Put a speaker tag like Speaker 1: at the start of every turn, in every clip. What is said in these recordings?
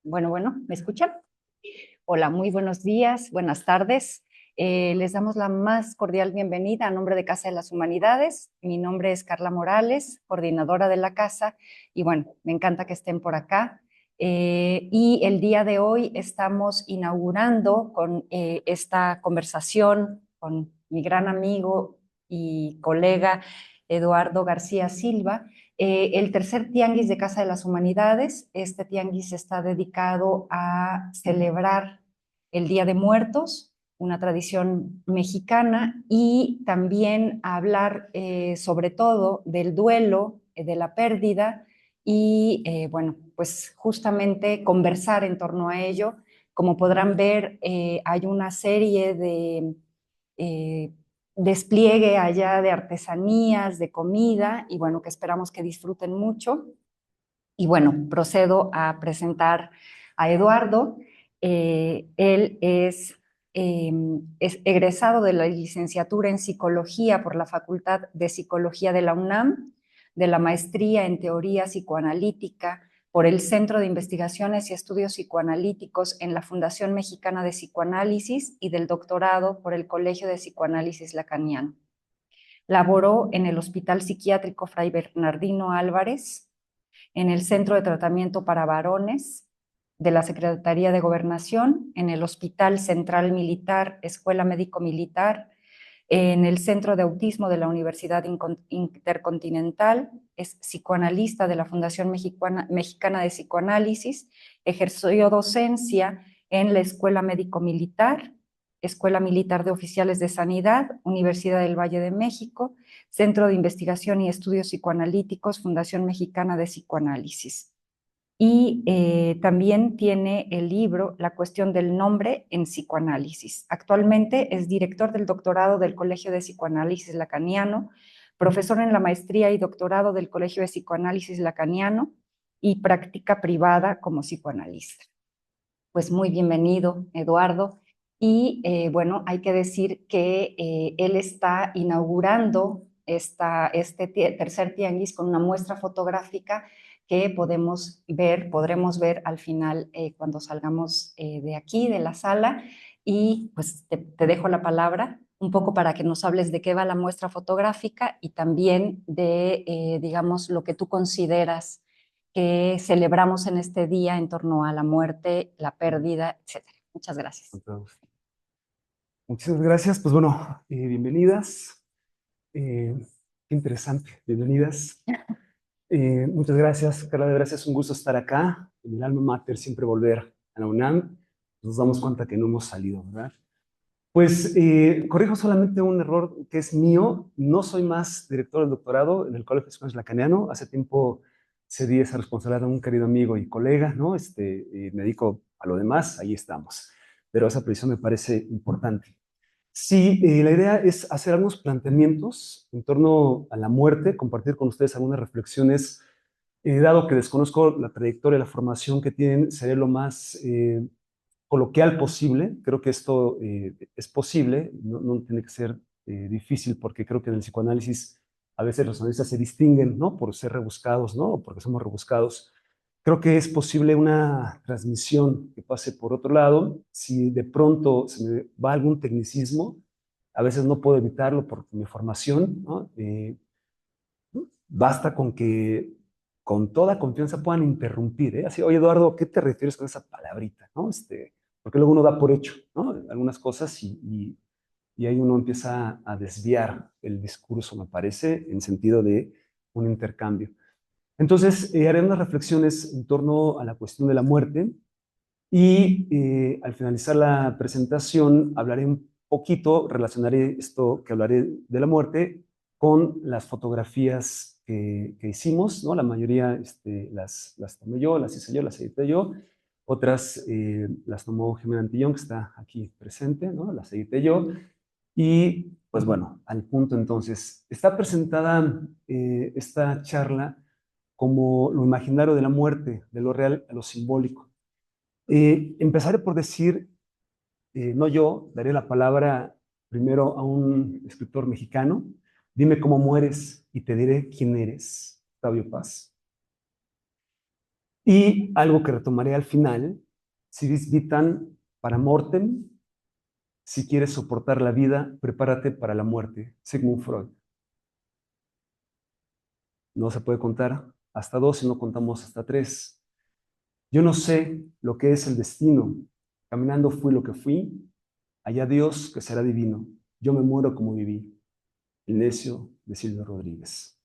Speaker 1: Bueno, ¿me escuchan? Hola, muy buenos días, buenas tardes. Les damos la más cordial bienvenida a nombre de Casa de las Humanidades. Mi nombre es Carla Morales, coordinadora de la casa, y bueno, me encanta que estén por acá. Y el día de hoy estamos inaugurando con esta conversación con mi gran amigo y colega Eduardo García Silva, el tercer tianguis de Casa de las Humanidades. Este tianguis está dedicado a celebrar el Día de Muertos, una tradición mexicana, y también a hablar sobre todo del duelo, de la pérdida, y bueno, pues justamente conversar en torno a ello. Como podrán ver, hay una serie de eh, despliegue allá de artesanías, de comida, y bueno, que esperamos que disfruten mucho. Y bueno, procedo a presentar a Eduardo. Él es egresado de la licenciatura en psicología por la Facultad de Psicología de la UNAM, de la maestría en teoría psicoanalítica por el Centro de Investigaciones y Estudios Psicoanalíticos en la Fundación Mexicana de Psicoanálisis y del doctorado por el Colegio de Psicoanálisis Lacaniano. Laboró en el Hospital Psiquiátrico Fray Bernardino Álvarez, en el Centro de Tratamiento para Varones de la Secretaría de Gobernación, en el Hospital Central Militar, Escuela Médico Militar, en el Centro de Autismo de la Universidad Intercontinental, es psicoanalista de la Fundación Mexicana de Psicoanálisis, ejerció docencia en la Escuela Médico Militar, Escuela Militar de Oficiales de Sanidad, Universidad del Valle de México, Centro de Investigación y Estudios Psicoanalíticos, Fundación Mexicana de Psicoanálisis. Y también tiene el libro La cuestión del nombre en psicoanálisis. Actualmente es director del doctorado del Colegio de Psicoanálisis Lacaniano, profesor en la maestría y doctorado del Colegio de Psicoanálisis Lacaniano y práctica privada como psicoanalista. Pues muy bienvenido, Eduardo. Y bueno, hay que decir que él está inaugurando este tercer tianguis con una muestra fotográfica que podremos ver al final cuando salgamos de aquí, de la sala. Y pues te dejo la palabra un poco para que nos hables de qué va la muestra fotográfica y también de, digamos, lo que tú consideras que celebramos en este día en torno a la muerte, la pérdida, etcétera. Muchas gracias.
Speaker 2: Muchísimas gracias. Pues bueno, bienvenidas. Eh, Qué interesante. Bienvenidas. Muchas gracias, Carla. De verdad es un gusto estar acá. En el alma mater, siempre volver a la UNAM. Nos damos cuenta que no hemos salido, ¿verdad? Pues corrijo solamente un error que es mío. No soy más director del doctorado en el Colegio de Psicoanálisis Lacaniano. Hace tiempo cedí esa responsabilidad a un querido amigo y colega, ¿no? Me dedico a lo demás, ahí estamos. Pero esa precisión me parece importante. Sí, la idea es hacer algunos planteamientos en torno a la muerte, compartir con ustedes algunas reflexiones. Dado que desconozco la trayectoria, la formación que tienen, seré lo más coloquial posible. Creo que esto es posible, no tiene que ser difícil, porque creo que en el psicoanálisis a veces los analistas se distinguen, ¿no? Por ser rebuscados, ¿no? O porque somos rebuscados. Creo que es posible una transmisión que pase por otro lado. Si de pronto se me va algún tecnicismo, a veces no puedo evitarlo por mi formación, ¿no? Basta con que con toda confianza puedan interrumpir, ¿eh? Así, oye, Eduardo, ¿qué te refieres con esa palabrita? ¿No? Porque luego uno da por hecho, ¿no? Algunas cosas y ahí uno empieza a desviar el discurso, me parece, en sentido de un intercambio. Entonces, haré unas reflexiones en torno a la cuestión de la muerte y al finalizar la presentación hablaré un poquito, relacionaré esto que hablaré de la muerte con las fotografías que hicimos, ¿no? La mayoría las tomé yo, las hice yo, las edité yo. Otras las tomó Jimena Antillón, que está aquí presente, ¿no? Las edité yo. Y pues bueno, al punto entonces, está presentada esta charla como lo imaginario de la muerte, de lo real a lo simbólico. Empezaré por decir, no yo, daré la palabra primero a un escritor mexicano. Dime cómo mueres y te diré quién eres, Octavio Paz. Y algo que retomaré al final, si vis vitam para mortem, si quieres soportar la vida, prepárate para la muerte. Sigmund Freud. No se puede contar hasta 2 si no contamos hasta 3. Yo no sé lo que es el destino. Caminando fui lo que fui. Allá Dios que será divino. Yo me muero como viví. El necio de Silvio Rodríguez.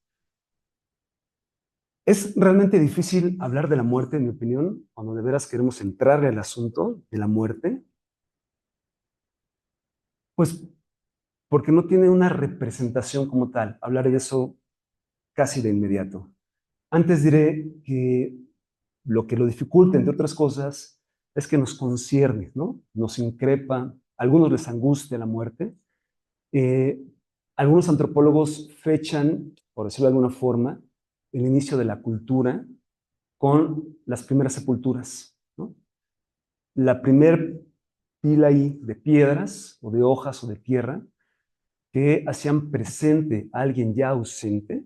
Speaker 2: Es realmente difícil hablar de la muerte, en mi opinión, cuando de veras queremos entrarle al asunto de la muerte, pues porque no tiene una representación como tal. Hablar de eso casi de inmediato. Antes diré que lo que lo dificulta, entre otras cosas, es que nos concierne, ¿no? Nos increpa, a algunos les angustia la muerte. Eh, Algunos antropólogos fechan, por decirlo de alguna forma, el inicio de la cultura con las primeras sepulturas, ¿no? La primer pila ahí de piedras o de hojas o de tierra que hacían presente a alguien ya ausente,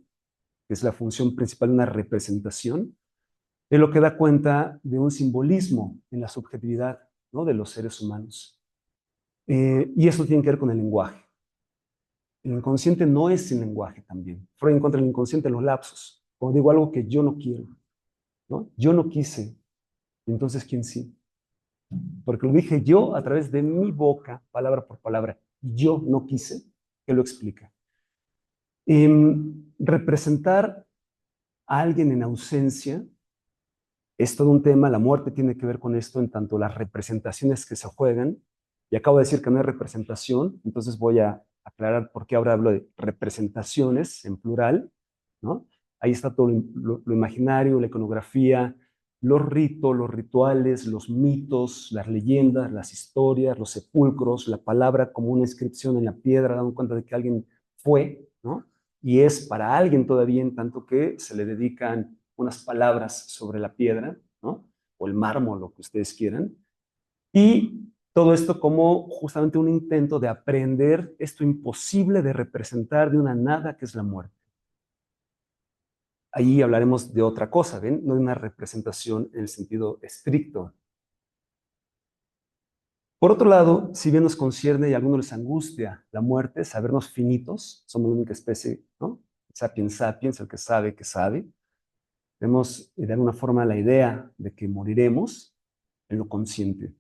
Speaker 2: que es la función principal de una representación, es lo que da cuenta de un simbolismo en la subjetividad, ¿no?, de los seres humanos. Y eso tiene que ver con el lenguaje. El inconsciente no es sin lenguaje también. Freud encuentra el inconsciente en los lapsos. Como digo algo que yo no quiero, ¿no? Yo no quise, entonces ¿quién sí? Porque lo dije yo a través de mi boca, palabra por palabra. Yo no quise, que lo explica. Representar a alguien en ausencia es todo un tema. La muerte tiene que ver con esto en tanto las representaciones que se juegan. Y acabo de decir que no hay representación, entonces voy a aclarar por qué ahora hablo de representaciones en plural, ¿no? Ahí está todo lo imaginario, la iconografía, los ritos, los rituales, los mitos, las leyendas, las historias, los sepulcros, la palabra como una inscripción en la piedra, dando cuenta de que alguien fue, ¿no? Y es para alguien todavía, en tanto que se le dedican unas palabras sobre la piedra, ¿no? O el mármol, lo que ustedes quieran. Y todo esto como justamente un intento de aprender esto imposible de representar de una nada que es la muerte. Ahí hablaremos de otra cosa, ¿ven? No de una representación en el sentido estricto. Por otro lado, si bien nos concierne y a algunos les angustia la muerte, sabernos finitos, somos la única especie, ¿no? Sapiens sapiens, el que sabe. Tenemos de alguna forma la idea de que moriremos en lo consciente.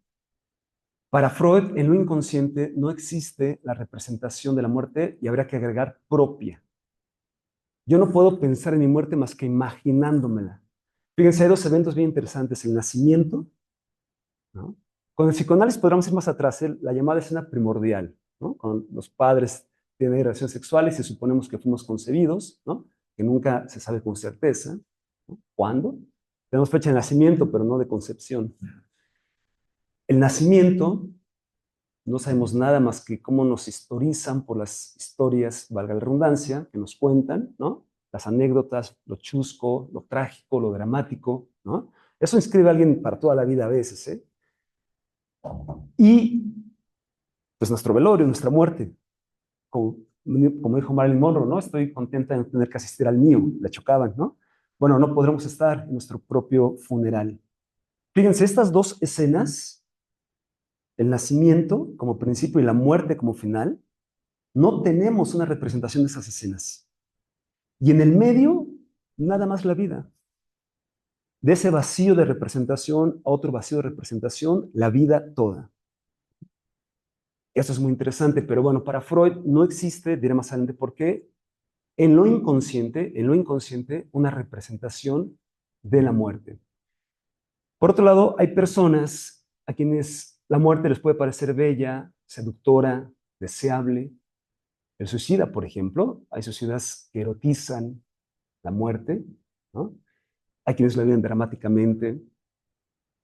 Speaker 2: Para Freud, en lo inconsciente no existe la representación de la muerte y habría que agregar propia. Yo no puedo pensar en mi muerte más que imaginándomela. Fíjense, hay dos eventos bien interesantes: el nacimiento, ¿no? Con el psicoanálisis podríamos ir más atrás, la llamada escena primordial, ¿no? Con los padres tienen relaciones sexuales y suponemos que fuimos concebidos, ¿no? Que nunca se sabe con certeza, ¿no? ¿Cuándo? Tenemos fecha de nacimiento, pero no de concepción. El nacimiento, no sabemos nada más que cómo nos historizan por las historias, valga la redundancia, que nos cuentan, ¿no? Las anécdotas, lo chusco, lo trágico, lo dramático, ¿no? Eso inscribe a alguien para toda la vida a veces, ¿eh? Y pues nuestro velorio, nuestra muerte, como dijo Marilyn Monroe, ¿no? Estoy contenta de no tener que asistir al mío, le chocaban, ¿no? Bueno, no podremos estar en nuestro propio funeral. Fíjense, estas dos escenas, el nacimiento como principio y la muerte como final, no tenemos una representación de esas escenas. Y en el medio, nada más la vida. De ese vacío de representación a otro vacío de representación, la vida toda. Eso es muy interesante, pero bueno, para Freud no existe, diré más adelante por qué, en lo inconsciente, una representación de la muerte. Por otro lado, hay personas a quienes la muerte les puede parecer bella, seductora, deseable. El suicida, por ejemplo, hay suicidas que erotizan la muerte, ¿no? Hay quienes la viven dramáticamente,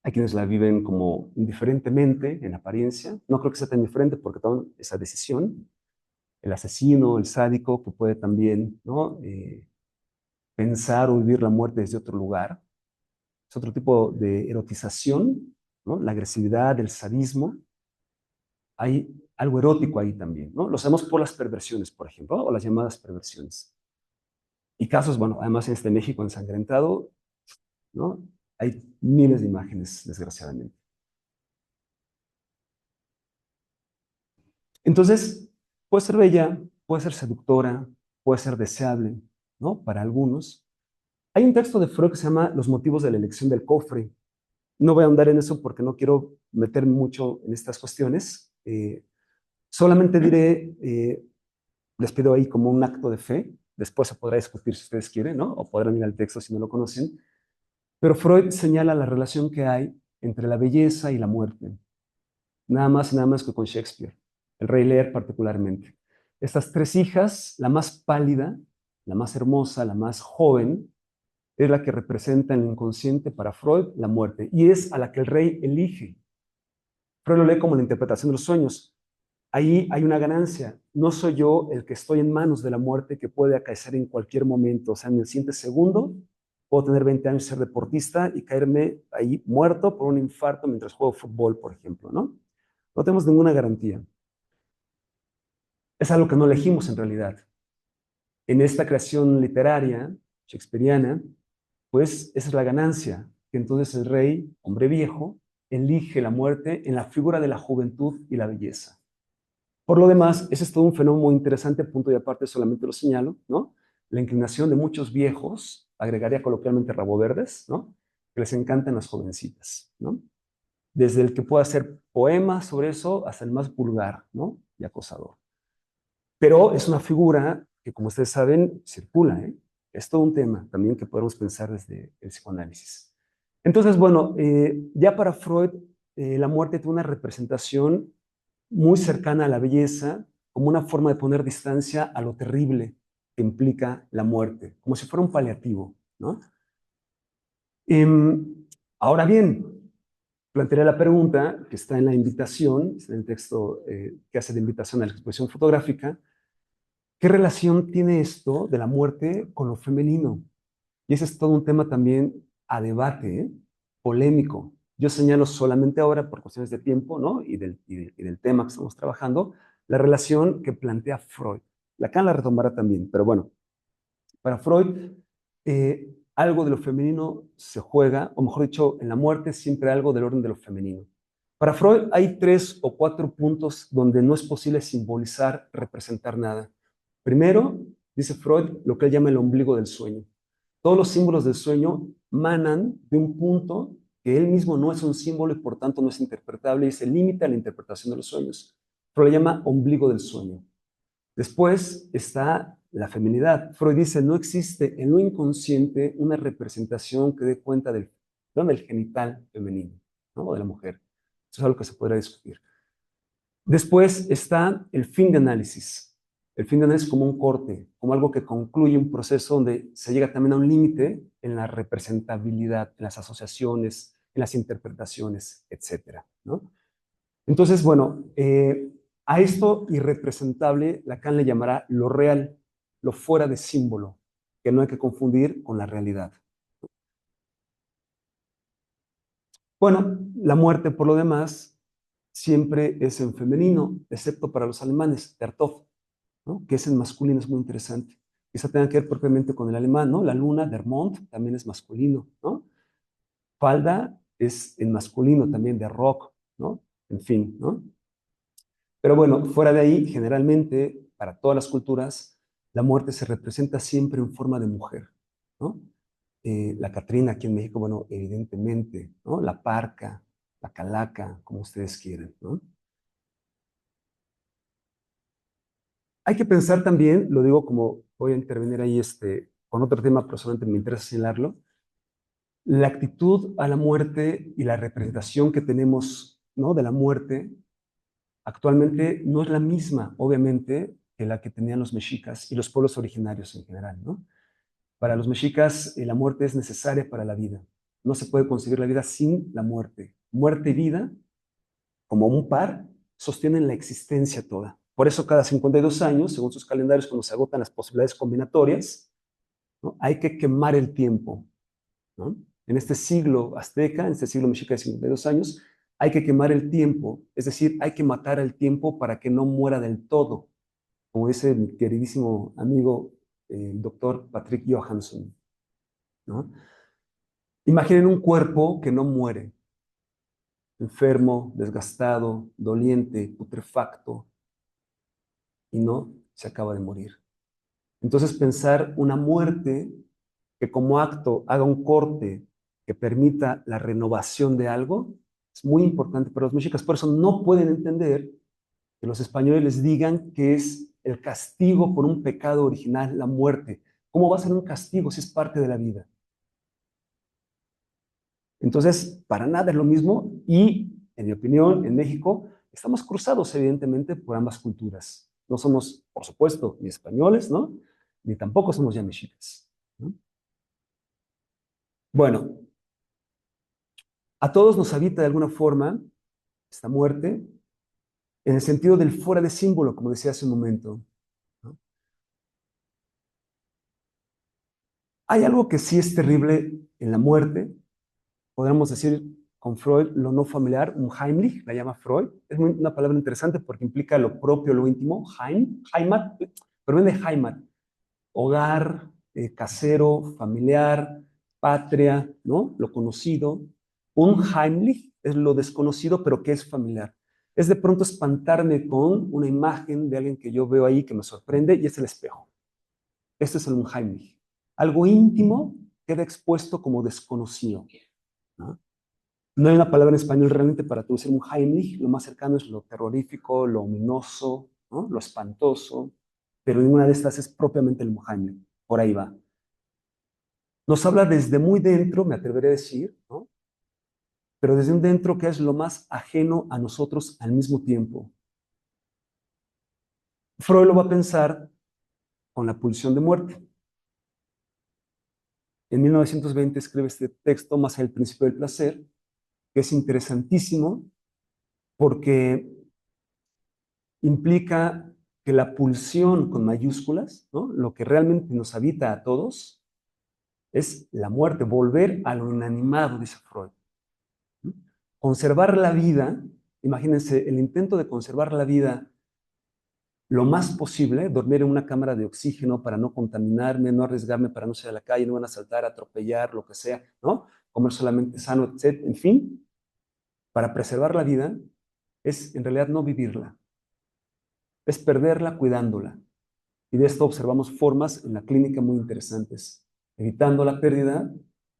Speaker 2: hay quienes la viven como indiferentemente, en apariencia. No creo que sea tan diferente porque toman esa decisión. El asesino, el sádico, que puede también, ¿no? Pensar o vivir la muerte desde otro lugar. Es otro tipo de erotización, ¿no? La agresividad, el sadismo. Hay algo erótico ahí también, ¿no? Lo sabemos por las perversiones, por ejemplo, o las llamadas perversiones. Y casos, bueno, además en este México ensangrentado, ¿no? Hay miles de imágenes, desgraciadamente. Entonces, puede ser bella, puede ser seductora, puede ser deseable, ¿no? Para algunos. Hay un texto de Freud que se llama Los motivos de la elección del cofre. No voy a ahondar en eso porque no quiero meterme mucho en estas cuestiones. Solamente diré, les pido ahí como un acto de fe. Después se podrá discutir si ustedes quieren, ¿no? O podrán ir al texto si no lo conocen. Pero Freud señala la relación que hay entre la belleza y la muerte. Nada más que con Shakespeare, el Rey Lear particularmente. Estas tres hijas, la más pálida, la más hermosa, la más joven, es la que representa en el inconsciente para Freud la muerte, y es a la que el rey elige. Freud lo lee como la interpretación de los sueños. Ahí hay una ganancia. No soy yo el que estoy en manos de la muerte que puede acaecer en cualquier momento. O sea, en el siguiente segundo puedo tener 20 años y ser deportista y caerme ahí muerto por un infarto mientras juego fútbol, por ejemplo, ¿no? No tenemos ninguna garantía. Es algo que no elegimos en realidad. En esta creación literaria shakespeariana, pues esa es la ganancia, que entonces el rey, hombre viejo, elige la muerte en la figura de la juventud y la belleza. Por lo demás, ese es todo un fenómeno muy interesante, punto y aparte solamente lo señalo, ¿no? La inclinación de muchos viejos, agregaría coloquialmente rabo verdes, ¿no? Que les encantan las jovencitas, ¿no? Desde el que pueda hacer poemas sobre eso hasta el más vulgar, ¿no? Y acosador. Pero es una figura que, como ustedes saben, circula, ¿eh? Es todo un tema también que podemos pensar desde el psicoanálisis. Entonces, bueno, ya para Freud, la muerte tiene una representación muy cercana a la belleza, como una forma de poner distancia a lo terrible que implica la muerte, como si fuera un paliativo, ¿no? Ahora bien, plantearé la pregunta que está en la invitación, en el texto que hace de invitación a la exposición fotográfica. ¿Qué relación tiene esto de la muerte con lo femenino? Y ese es todo un tema también a debate, ¿eh? Polémico. Yo señalo solamente ahora, por cuestiones de tiempo, ¿no? Y del tema que estamos trabajando, la relación que plantea Freud. Lacan la retomará también, pero bueno, para Freud, algo de lo femenino se juega, o mejor dicho, en la muerte siempre algo del orden de lo femenino. Para Freud hay 3 o 4 puntos donde no es posible simbolizar, representar nada. Primero, dice Freud, lo que él llama el ombligo del sueño. Todos los símbolos del sueño manan de un punto que él mismo no es un símbolo y por tanto no es interpretable y se limita a la interpretación de los sueños. Freud lo llama ombligo del sueño. Después está la feminidad. Freud dice, no existe en lo inconsciente una representación que dé cuenta del genital femenino, ¿no? O de la mujer. Eso es algo que se podrá discutir. Después está el fin de análisis. El fin de análisis como un corte, como algo que concluye un proceso donde se llega también a un límite en la representabilidad, en las asociaciones, en las interpretaciones, etcétera, ¿no? Entonces, bueno, a esto irrepresentable Lacan le llamará lo real, lo fuera de símbolo, que no hay que confundir con la realidad. Bueno, la muerte, por lo demás, siempre es en femenino, excepto para los alemanes, der Tod, ¿no? Que es en masculino, es muy interesante. Quizá tenga que ver propiamente con el alemán, ¿no? La luna, der Mond, también es masculino, ¿no? Falda es en masculino también, der Rock, ¿no? En fin, ¿no? Pero bueno, fuera de ahí, generalmente, para todas las culturas, la muerte se representa siempre en forma de mujer, ¿no? La Catrina aquí en México, bueno, evidentemente, ¿no? La parca, la calaca, como ustedes quieran, ¿no? Hay que pensar también, lo digo como voy a intervenir ahí con otro tema, pero solamente me interesa señalarlo, la actitud a la muerte y la representación que tenemos, ¿no? De la muerte actualmente no es la misma, obviamente, que la que tenían los mexicas y los pueblos originarios en general, ¿no? Para los mexicas, la muerte es necesaria para la vida. No se puede concebir la vida sin la muerte. Muerte y vida, como un par, sostienen la existencia toda. Por eso cada 52 años, según sus calendarios, cuando se agotan las posibilidades combinatorias, ¿no? Hay que quemar el tiempo, ¿no? En este siglo azteca, en este siglo mexica de 52 años, hay que quemar el tiempo, es decir, hay que matar al tiempo para que no muera del todo, como dice mi queridísimo amigo, el doctor Patrick Johansson, ¿no? Imaginen un cuerpo que no muere, enfermo, desgastado, doliente, putrefacto, y no se acaba de morir. Entonces pensar una muerte que como acto haga un corte que permita la renovación de algo es muy importante para los mexicas. Por eso no pueden entender que los españoles les digan que es el castigo por un pecado original, la muerte. ¿Cómo va a ser un castigo si es parte de la vida? Entonces, para nada es lo mismo y, en mi opinión, en México estamos cruzados, evidentemente, por ambas culturas. No somos, por supuesto, ni españoles, ¿no? Ni tampoco somos ya mexicas, ¿no? Bueno, a todos nos habita de alguna forma esta muerte, en el sentido del fuera de símbolo, como decía hace un momento, ¿no? Hay algo que sí es terrible en la muerte, podríamos decir con Freud, lo no familiar, un Heimlich, la llama Freud. Es una palabra interesante porque implica lo propio, lo íntimo. Heimat, proviene de Heimat, hogar, casero, familiar, patria, ¿no? Lo conocido. Un Heimlich es lo desconocido, pero que es familiar. Es de pronto espantarme con una imagen de alguien que yo veo ahí que me sorprende y es el espejo. Esto es el Unheimlich. Algo íntimo queda expuesto como desconocido, ¿no? No hay una palabra en español realmente para traducir un Heimlich. Lo más cercano es lo terrorífico, lo ominoso, ¿no? Lo espantoso, pero ninguna de estas es propiamente el Heimlich. Por ahí va. Nos habla desde muy dentro, me atreveré a decir, ¿no? Pero desde un dentro que es lo más ajeno a nosotros al mismo tiempo. Freud lo va a pensar con la pulsión de muerte. En 1920 escribe este texto, Más allá del principio del placer, que es interesantísimo porque implica que la pulsión con mayúsculas, ¿no? Lo que realmente nos habita a todos, es la muerte, volver a lo inanimado, dice Freud, ¿no? Conservar la vida, imagínense, el intento de conservar la vida lo más posible, dormir en una cámara de oxígeno para no contaminarme, no arriesgarme para no salir a la calle, no van a saltar, atropellar, lo que sea, ¿no? Comer solamente sano, etc. En fin, para preservar la vida es en realidad no vivirla, es perderla cuidándola. Y de esto observamos formas en la clínica muy interesantes. Evitando la pérdida,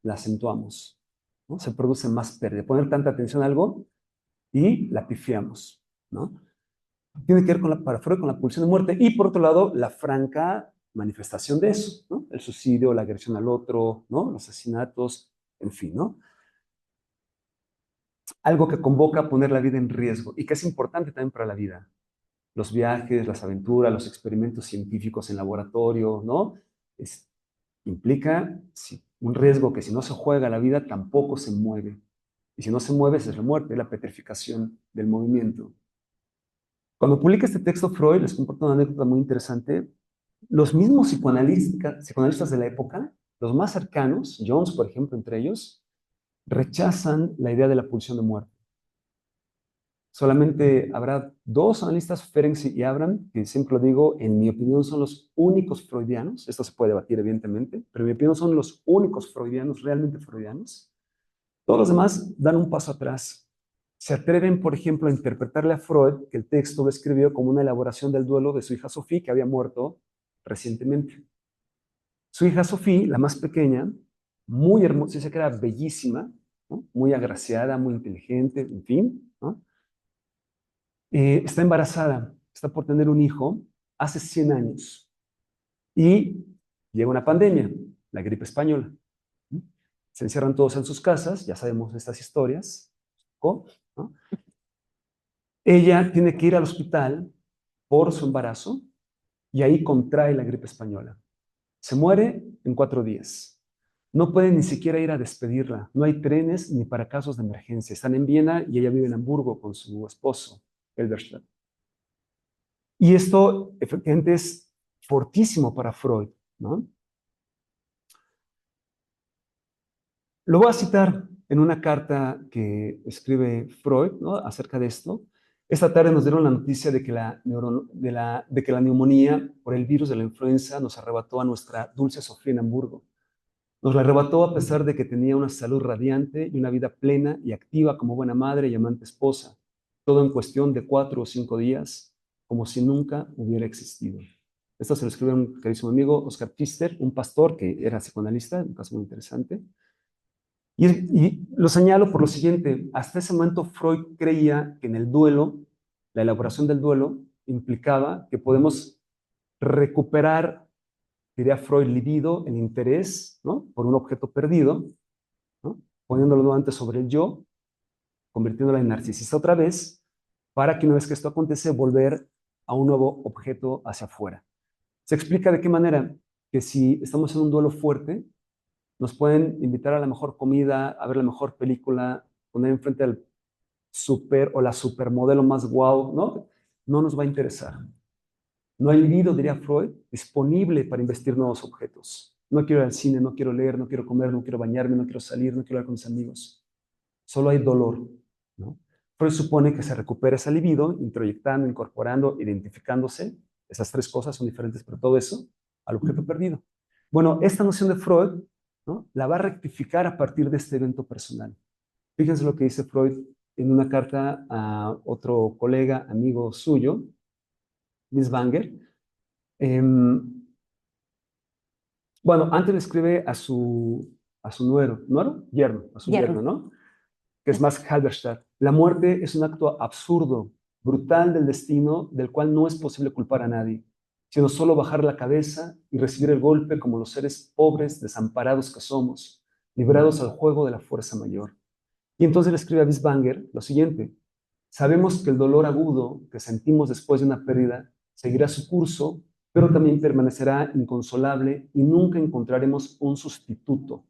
Speaker 2: la acentuamos, ¿no? Se produce más pérdida. Poner tanta atención a algo y la pifiamos, ¿no? Tiene que ver con para Freud con la pulsión de muerte y, por otro lado, la franca manifestación de eso, ¿no? El suicidio, la agresión al otro, ¿no? Los asesinatos, en fin, ¿no? Algo que convoca a poner la vida en riesgo y que es importante también para la vida. Los viajes, las aventuras, los experimentos científicos en laboratorio, ¿no? Implica un riesgo que si no se juega la vida tampoco se mueve. Y si no se mueve, esa es la muerte, la petrificación del movimiento. Cuando publica este texto, Freud, les comparto una anécdota muy interesante. Los mismos psicoanalistas de la época, los más cercanos, Jones, por ejemplo, entre ellos, rechazan la idea de la pulsión de muerte. Solamente habrá dos analistas, Ferenczi y Abraham, que siempre lo digo, en mi opinión son los únicos freudianos, esto se puede debatir evidentemente, pero en mi opinión son los únicos freudianos, realmente freudianos. Todos los demás dan un paso atrás. Se atreven, por ejemplo, a interpretarle a Freud que el texto lo escribió como una elaboración del duelo de su hija Sophie, que había muerto recientemente. Su hija Sophie, la más pequeña, muy hermosa, dice que era bellísima, ¿no? Muy agraciada, muy inteligente, en fin, ¿no? Está embarazada, está por tener un hijo hace 100 años y llega una pandemia, la gripe española. Se encierran todos en sus casas, ya sabemos estas historias, ¿no? Ella tiene que ir al hospital por su embarazo y ahí contrae la gripe española. Se muere en 4 días. No puede ni siquiera ir a despedirla. No hay trenes ni para casos de emergencia. Están en Viena y ella vive en Hamburgo con su esposo, Elberstadt. Y esto efectivamente es fortísimo para Freud, ¿no? Lo voy a citar en una carta que escribe Freud, ¿no? Acerca de esto. Esta tarde nos dieron la noticia de que de que la neumonía por el virus de la influenza nos arrebató a nuestra dulce Sofía en Hamburgo. Nos la arrebató a pesar de que tenía una salud radiante y una vida plena y activa como buena madre y amante esposa, todo en cuestión de 4 o 5 días, como si nunca hubiera existido. Esto se lo escribe un carísimo amigo, Oscar Pfister, un pastor que era psicoanalista, un caso muy interesante. Y lo señalo por lo siguiente, hasta ese momento Freud creía que en el duelo, la elaboración del duelo, implicaba que podemos recuperar, diría Freud, libido, el interés, ¿no? Por un objeto perdido, ¿no? Poniéndolo nuevamente sobre el yo, convirtiéndolo en narcisista otra vez, para que una vez que esto acontece, volver a un nuevo objeto hacia afuera. Se explica de qué manera que si estamos en un duelo fuerte, nos pueden invitar a la mejor comida, a ver la mejor película, poner enfrente al super o la supermodelo más guau, ¿no? No nos va a interesar. No hay libido, diría Freud, disponible para investir nuevos objetos. No quiero ir al cine, no quiero leer, no quiero comer, no quiero bañarme, no quiero salir, no quiero hablar con mis amigos. Solo hay dolor, ¿no? Freud supone que se recupera ese libido, introyectando, incorporando, identificándose. Esas tres cosas son diferentes, pero todo eso al objeto perdido. Bueno, esta noción de Freud, ¿no? La va a rectificar a partir de este evento personal. Fíjense lo que dice Freud en una carta a otro colega, amigo suyo, Miss Banger. Bueno, antes le escribe a su yerno, a su yerno,
Speaker 1: Yerno.
Speaker 2: ¿no? Que es más Halberstadt. La muerte es un acto absurdo, brutal del destino, del cual no es posible culpar a nadie, sino solo bajar la cabeza y recibir el golpe como los seres pobres, desamparados que somos, librados al juego de la fuerza mayor. Y entonces le escribe a Bisbanger lo siguiente: sabemos que el dolor agudo que sentimos después de una pérdida seguirá su curso, pero también permanecerá inconsolable y nunca encontraremos un sustituto.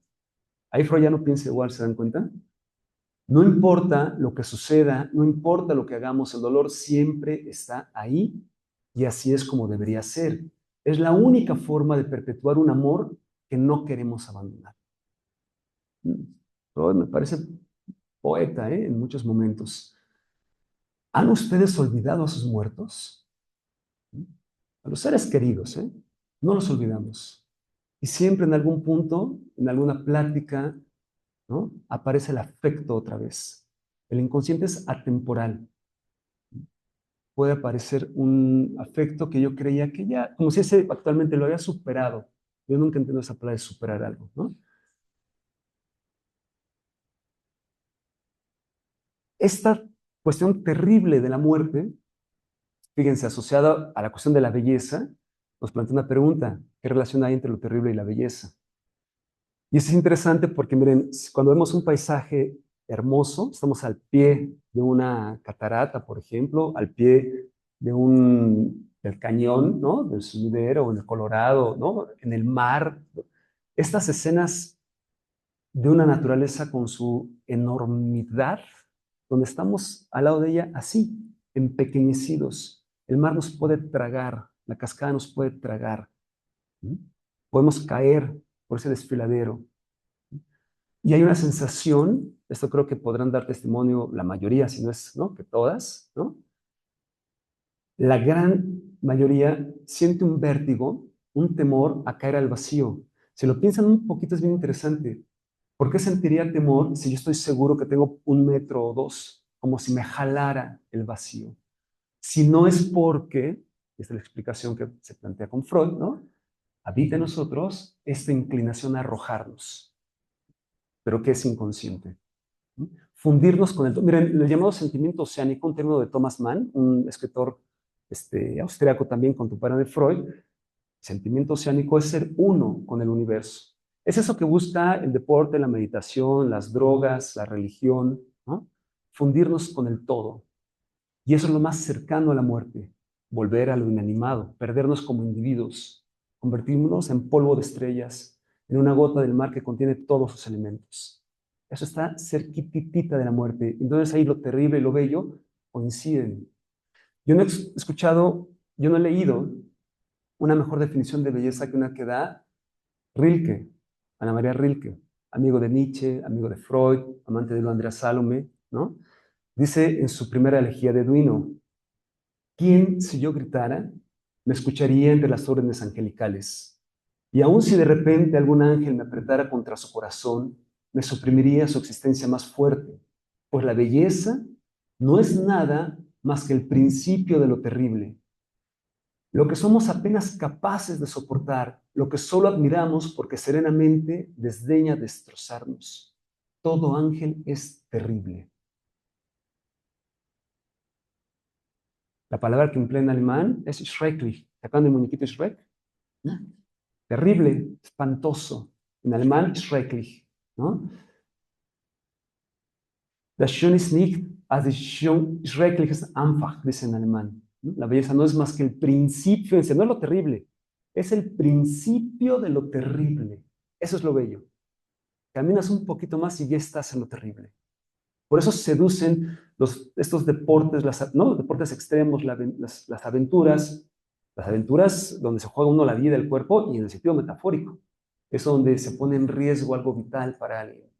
Speaker 2: Ahí Freud ya no piensa igual, ¿se dan cuenta? No importa lo que suceda, no importa lo que hagamos, el dolor siempre está ahí y así es como debería ser. Es la única forma de perpetuar un amor que no queremos abandonar. Freud me parece poeta, en muchos momentos. ¿Han ustedes olvidado a sus muertos? A los seres queridos, ¿eh? No los olvidamos. Y siempre en algún punto, en alguna plática, ¿no? Aparece el afecto otra vez. El inconsciente es atemporal. Puede aparecer un afecto que yo creía que ya, como si ese actualmente lo había superado. Yo nunca entiendo esa palabra de superar algo, ¿no? Esta cuestión terrible de la muerte, fíjense, asociada a la cuestión de la belleza, nos plantea una pregunta: ¿qué relación hay entre lo terrible y la belleza? Y eso es interesante porque, miren, cuando vemos un paisaje hermoso, estamos al pie de una catarata, por ejemplo, al pie del cañón, ¿no? Del sumidero, o en el Colorado, ¿no? En el mar. Estas escenas de una naturaleza con su enormidad, donde estamos al lado de ella así, empequeñecidos. El mar nos puede tragar, la cascada nos puede tragar. ¿Sí? Podemos caer por ese desfiladero. Y hay una sensación, esto creo que podrán dar testimonio la mayoría, si no es, ¿no? Que todas, ¿no? La gran mayoría siente un vértigo, un temor a caer al vacío. Si lo piensan un poquito es bien interesante. ¿Por qué sentiría temor si yo estoy seguro que tengo 1 metro o 2? Como si me jalara el vacío. Si no es porque, esta es la explicación que se plantea con Freud, ¿no? Habita en nosotros esta inclinación a arrojarnos, pero que es inconsciente. Fundirnos con el... Miren, el llamado sentimiento oceánico, un término de Thomas Mann, un escritor austriaco también contemporáneo de Freud. Sentimiento oceánico es ser uno con el universo. Es eso que busca el deporte, la meditación, las drogas, la religión, ¿no? Fundirnos con el todo. Y eso es lo más cercano a la muerte, volver a lo inanimado, perdernos como individuos, convertirnos en polvo de estrellas, en una gota del mar que contiene todos sus elementos. Eso está cerquitita de la muerte. Entonces ahí lo terrible y lo bello coinciden. Yo no he escuchado, yo no he leído una mejor definición de belleza que una que da Rilke, Ana María Rilke, amigo de Nietzsche, amigo de Freud, amante de Andrea Salome, ¿no? Dice en su primera elegía de Duino: ¿quién, si yo gritara, me escucharía entre las órdenes angelicales? Y aun si de repente algún ángel me apretara contra su corazón, me suprimiría su existencia más fuerte, pues la belleza no es nada más que el principio de lo terrible, lo que somos apenas capaces de soportar, lo que solo admiramos porque serenamente desdeña destrozarnos. Todo ángel es terrible. La palabra que emplea en alemán es schrecklich. ¿Se acuerdan del muñequito Shrek? ¿No? Terrible, espantoso. En alemán, schrecklich, ¿no? Das Schöne ist nicht, als schrecklich ist einfach, dice en alemán, ¿no? La belleza no es más que el principio, no es lo terrible, es el principio de lo terrible. Eso es lo bello. Caminas un poquito más y ya estás en lo terrible. Por eso seducen estos deportes, ¿no? Los deportes extremos, las aventuras donde se juega uno la vida, el cuerpo, y en el sentido metafórico. Es donde se pone en riesgo algo vital para alguien,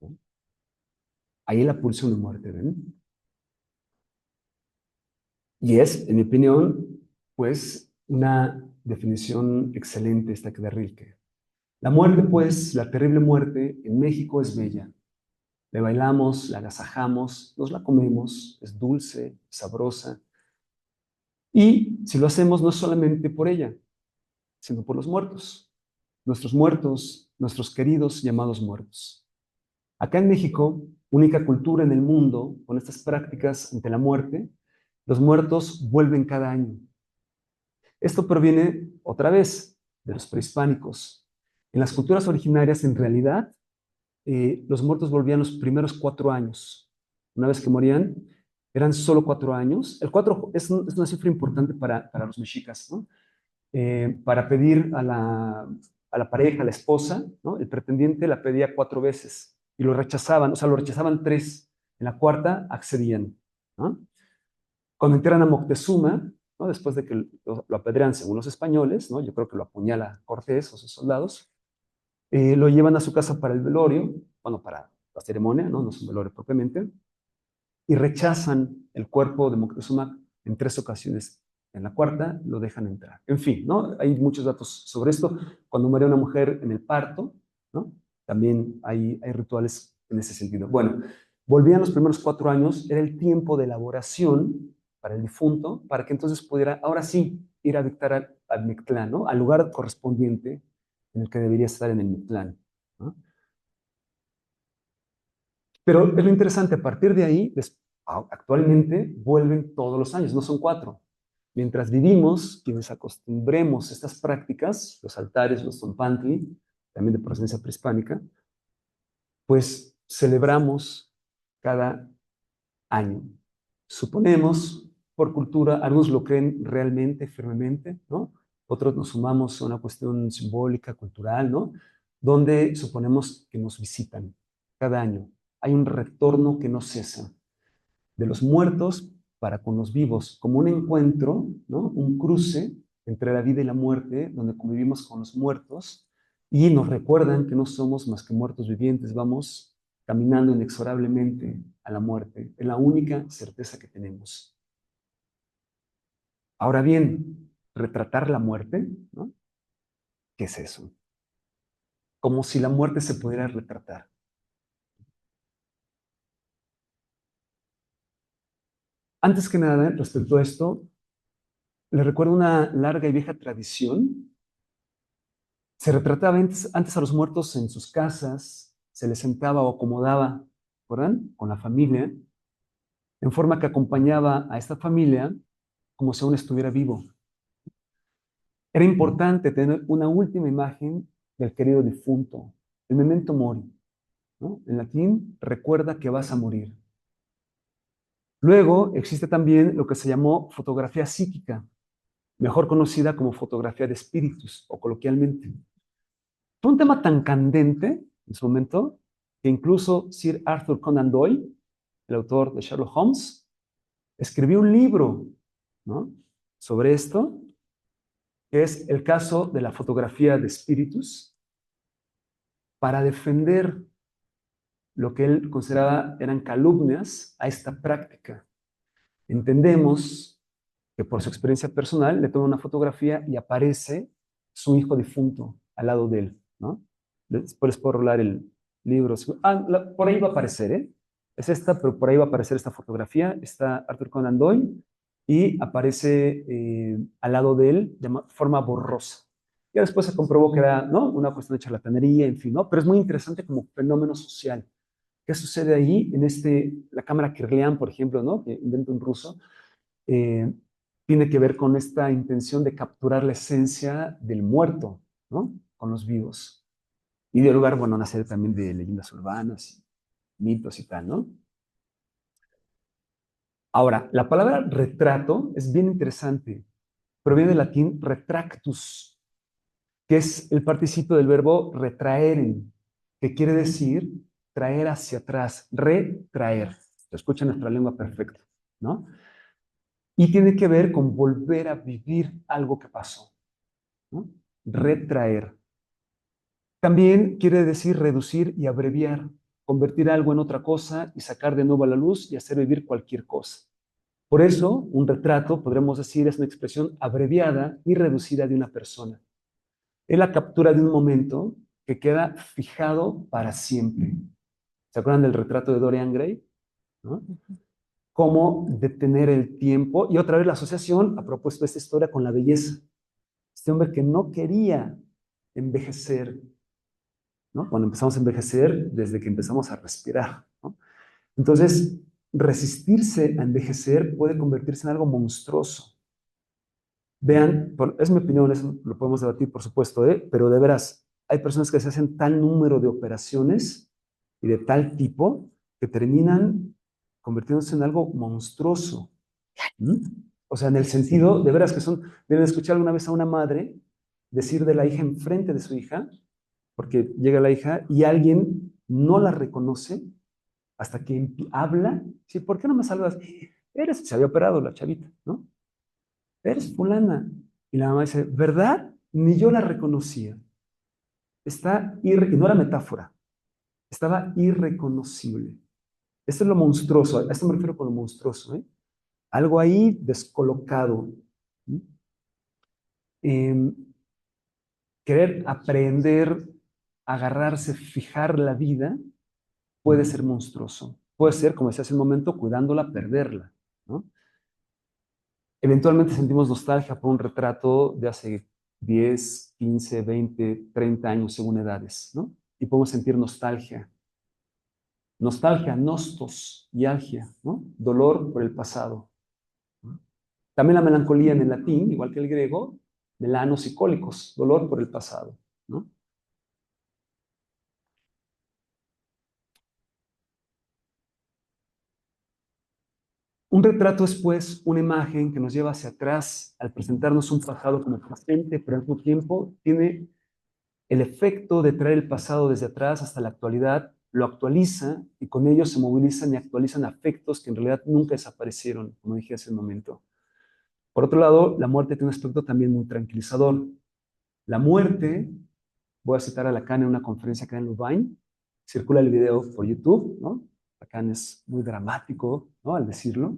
Speaker 2: ¿no? Ahí la pulsión de muerte, ¿ven? Y es, en mi opinión, pues una definición excelente esta que da Rilke. La muerte, pues, la terrible muerte, en México es bella. Le bailamos, la agasajamos, nos la comemos, es dulce, sabrosa. Y si lo hacemos no solamente por ella, sino por los muertos, nuestros queridos llamados muertos. Acá en México, única cultura en el mundo con estas prácticas ante la muerte, los muertos vuelven cada año. Esto proviene, otra vez, de los prehispánicos. En las culturas originarias, en realidad, los muertos volvían los primeros 4 años. Una vez que morían, eran solo 4 años. El 4 es una cifra importante para los mexicas, ¿no? Para pedir a la pareja, a la esposa, ¿no? El pretendiente la pedía 4 veces y lo rechazaban, o sea, lo rechazaban 3. En la cuarta accedían, ¿no? Cuando enteran a Moctezuma, ¿no? Después de que lo apedrean según los españoles, ¿no? Yo creo que lo apuñala Cortés o sus soldados, lo llevan a su casa para el velorio, bueno, para la ceremonia, ¿no? No es un velorio propiamente, y rechazan el cuerpo de Moctezuma en 3 ocasiones. En la cuarta lo dejan entrar. En fin, ¿no? Hay muchos datos sobre esto. Cuando muere una mujer en el parto, ¿no? También hay rituales en ese sentido. Bueno, volvían los primeros 4 años, era el tiempo de elaboración para el difunto, para que entonces pudiera, ahora sí, ir a dictar al Mictlán, ¿no? Al lugar correspondiente en el que debería estar en el Mictlán, ¿no? Pero es lo interesante, a partir de ahí, actualmente vuelven todos los años, no son 4. Mientras vivimos, quienes acostumbremos estas prácticas, los altares, los zompantli, también de procedencia prehispánica, pues celebramos cada año. Suponemos, por cultura, algunos lo creen realmente, firmemente, ¿no? Otros nos sumamos a una cuestión simbólica, cultural, ¿no? Donde suponemos que nos visitan cada año. Hay un retorno que no cesa de los muertos para con los vivos, como un encuentro, ¿no? Un cruce entre la vida y la muerte, donde convivimos con los muertos y nos recuerdan que no somos más que muertos vivientes, vamos caminando inexorablemente a la muerte, es la única certeza que tenemos. Ahora bien, retratar la muerte, ¿no? ¿Qué es eso? Como si la muerte se pudiera retratar. Antes que nada, respecto a esto, les recuerdo una larga y vieja tradición. Se retrataba antes a los muertos en sus casas, se les sentaba o acomodaba, ¿recuerdan? Con la familia, en forma que acompañaba a esta familia como si aún estuviera vivo. Era importante tener una última imagen del querido difunto, el memento mori, ¿no? En latín, recuerda que vas a morir. Luego existe también lo que se llamó fotografía psíquica, mejor conocida como fotografía de espíritus o coloquialmente. Fue un tema tan candente en su momento que incluso Sir Arthur Conan Doyle, el autor de Sherlock Holmes, escribió un libro, ¿no? Sobre esto, que es el caso de la fotografía de espíritus, para defender lo que él consideraba eran calumnias a esta práctica. Entendemos que por su experiencia personal le toma una fotografía y aparece su hijo difunto al lado de él, ¿no? Después les puedo rolar el libro. Por ahí va a aparecer, ¿eh? Es esta, pero por ahí va a aparecer esta fotografía. Está Arthur Conan Doyle y aparece al lado de él de forma borrosa. Ya después se comprobó que era, ¿no?, una cuestión de charlatanería, en fin, ¿no? Pero es muy interesante como fenómeno social. ¿Qué sucede ahí? La cámara Kirlian, por ejemplo, ¿no?, que inventa un ruso, eh, tiene que ver con esta intención de capturar la esencia del muerto, ¿no?, con los vivos. Y dio lugar, bueno, a una serie también de leyendas urbanas, mitos y tal, ¿no? Ahora, la palabra retrato es bien interesante. Proviene del latín retractus, que es el participio del verbo retraeren, que quiere decir traer hacia atrás, retraer. Se escucha en nuestra lengua perfecto, ¿no? Y tiene que ver con volver a vivir algo que pasó, ¿no? Retraer. También quiere decir reducir y abreviar, convertir algo en otra cosa y sacar de nuevo a la luz y hacer vivir cualquier cosa. Por eso, un retrato, podremos decir, es una expresión abreviada y reducida de una persona. Es la captura de un momento que queda fijado para siempre. ¿Se acuerdan del retrato de Dorian Gray? ¿No? Cómo detener el tiempo. Y otra vez la asociación ha propuesto esta historia con la belleza. Este hombre que no quería envejecer, ¿no? Cuando empezamos a envejecer, desde que empezamos a respirar, ¿no? Entonces, resistirse a envejecer puede convertirse en algo monstruoso. Vean, es mi opinión, eso lo podemos debatir, por supuesto, ¿eh? Pero de veras, hay personas que se hacen tal número de operaciones y de tal tipo que terminan convirtiéndose en algo monstruoso. ¿Mm? O sea, en el sentido, de veras que son, deben escuchar alguna vez a una madre decir de la hija enfrente de su hija, porque llega la hija y alguien no la reconoce hasta que habla, ¿sí? ¿Por qué no me saludas? Se había operado la chavita, ¿no? Eres fulana. Y la mamá dice, ¿verdad? Ni yo la reconocía. Y no era metáfora, estaba irreconocible. Esto es lo monstruoso, a esto me refiero con lo monstruoso, ¿eh? Algo ahí descolocado. ¿Mm? Querer aprender, agarrarse, fijar la vida, puede ser monstruoso. Puede ser, como decía hace un momento, cuidándola, perderla, ¿no? Eventualmente sentimos nostalgia por un retrato de hace 10, 15, 20, 30 años, según edades, ¿no? Y podemos sentir nostalgia. Nostalgia, nostos y algia, ¿no? Dolor por el pasado, ¿no? También la melancolía en el latín, igual que el griego, melanos y cólicos, dolor por el pasado, ¿no? Un retrato es, pues, una imagen que nos lleva hacia atrás al presentarnos un pasado como presente, pero al mismo tiempo tiene el efecto de traer el pasado desde atrás hasta la actualidad, lo actualiza y con ello se movilizan y actualizan afectos que en realidad nunca desaparecieron, como dije hace un momento. Por otro lado, la muerte tiene un aspecto también muy tranquilizador. La muerte, voy a citar a Lacan en una conferencia que da en Louvain, circula el video por YouTube, ¿no? Lacan es muy dramático, ¿no?, al decirlo.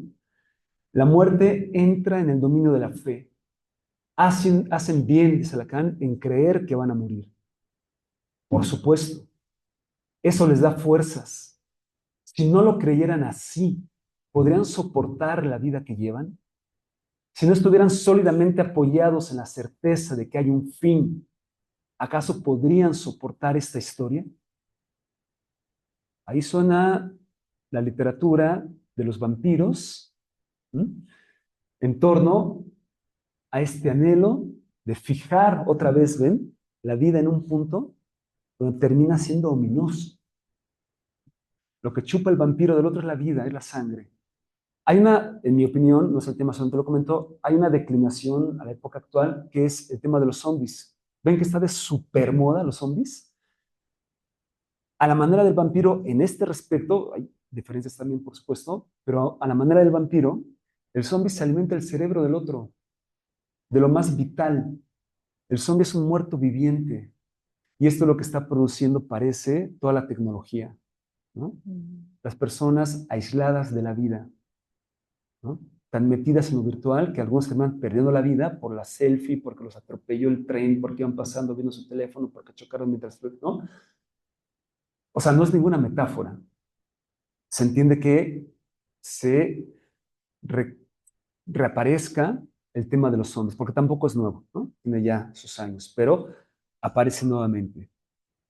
Speaker 2: La muerte entra en el dominio de la fe. Hacen bien, dice Lacan, en creer que van a morir. Por supuesto, eso les da fuerzas. Si no lo creyeran así, ¿podrían soportar la vida que llevan? Si no estuvieran sólidamente apoyados en la certeza de que hay un fin, ¿acaso podrían soportar esta historia? Ahí suena la literatura de los vampiros, ¿m?, en torno a este anhelo de fijar otra vez, ¿ven?, la vida en un punto donde termina siendo ominoso. Lo que chupa el vampiro del otro es la vida, es la sangre. Hay en mi opinión, no es el tema, solamente lo comento, hay una declinación a la época actual que es el tema de los zombies. ¿Ven que está de supermoda los zombies? A la manera del vampiro, en este respecto, hay diferencias también, por supuesto, pero a la manera del vampiro, el zombie se alimenta del cerebro del otro, de lo más vital. El zombie es un muerto viviente. Y esto es lo que está produciendo, parece, toda la tecnología, ¿no? Las personas aisladas de la vida, ¿no? tan metidas en lo virtual que algunos terminan perdiendo la vida por la selfie, porque los atropelló el tren, porque iban pasando viendo su teléfono, porque chocaron mientras, ¿no? O sea, no es ninguna metáfora. Se entiende que se re- reaparezca el tema de los zombies, porque tampoco es nuevo, ¿no? Tiene ya sus años, pero aparece nuevamente.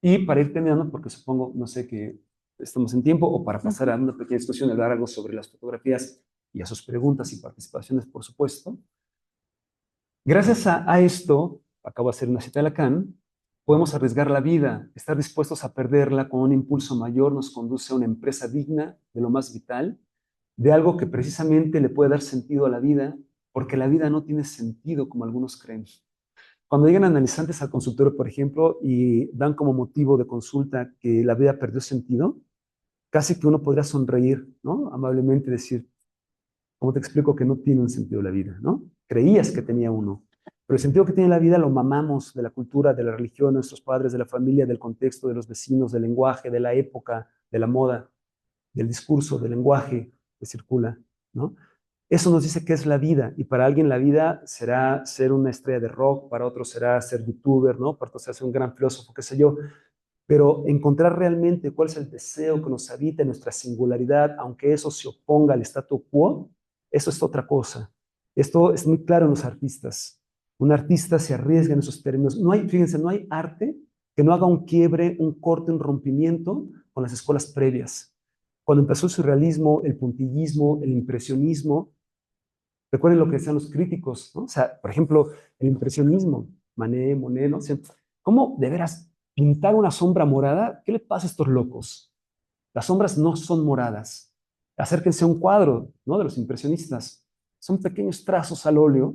Speaker 2: Y para ir terminando, porque supongo, no sé, que estamos en tiempo, o para pasar a una pequeña discusión, hablar algo sobre las fotografías y a sus preguntas y participaciones, por supuesto. Gracias a esto, acabo de hacer una cita de Lacan, podemos arriesgar la vida. Estar dispuestos a perderla con un impulso mayor nos conduce a una empresa digna de lo más vital, de algo que precisamente le puede dar sentido a la vida, porque la vida no tiene sentido como algunos creen. Cuando llegan analizantes al consultorio, por ejemplo, y dan como motivo de consulta que la vida perdió sentido, casi que uno podría sonreír, ¿no? Amablemente decir, ¿cómo te explico que no tiene un sentido la vida, ¿no? Creías que tenía uno. Pero el sentido que tiene la vida lo mamamos de la cultura, de la religión, de nuestros padres, de la familia, del contexto, de los vecinos, del lenguaje, de la época, de la moda, del discurso, del lenguaje que circula, ¿no? Eso nos dice qué es la vida, y para alguien la vida será ser una estrella de rock, para otros será ser youtuber, ¿no? Para otros será ser un gran filósofo, qué sé yo, pero encontrar realmente cuál es el deseo que nos habita en nuestra singularidad, aunque eso se oponga al statu quo, eso es otra cosa. Esto es muy claro en los artistas. Un artista se arriesga en esos términos. No hay, fíjense, no hay arte que no haga un quiebre, un corte, un rompimiento con las escuelas previas. Cuando empezó el surrealismo, el puntillismo, el impresionismo, recuerden lo que decían los críticos, ¿no? O sea, por ejemplo, el impresionismo, Manet, Monet, ¿no? O sea, ¿cómo de veras pintar una sombra morada? ¿Qué le pasa a estos locos? Las sombras no son moradas. Acérquense a un cuadro, ¿no? De los impresionistas. Son pequeños trazos al óleo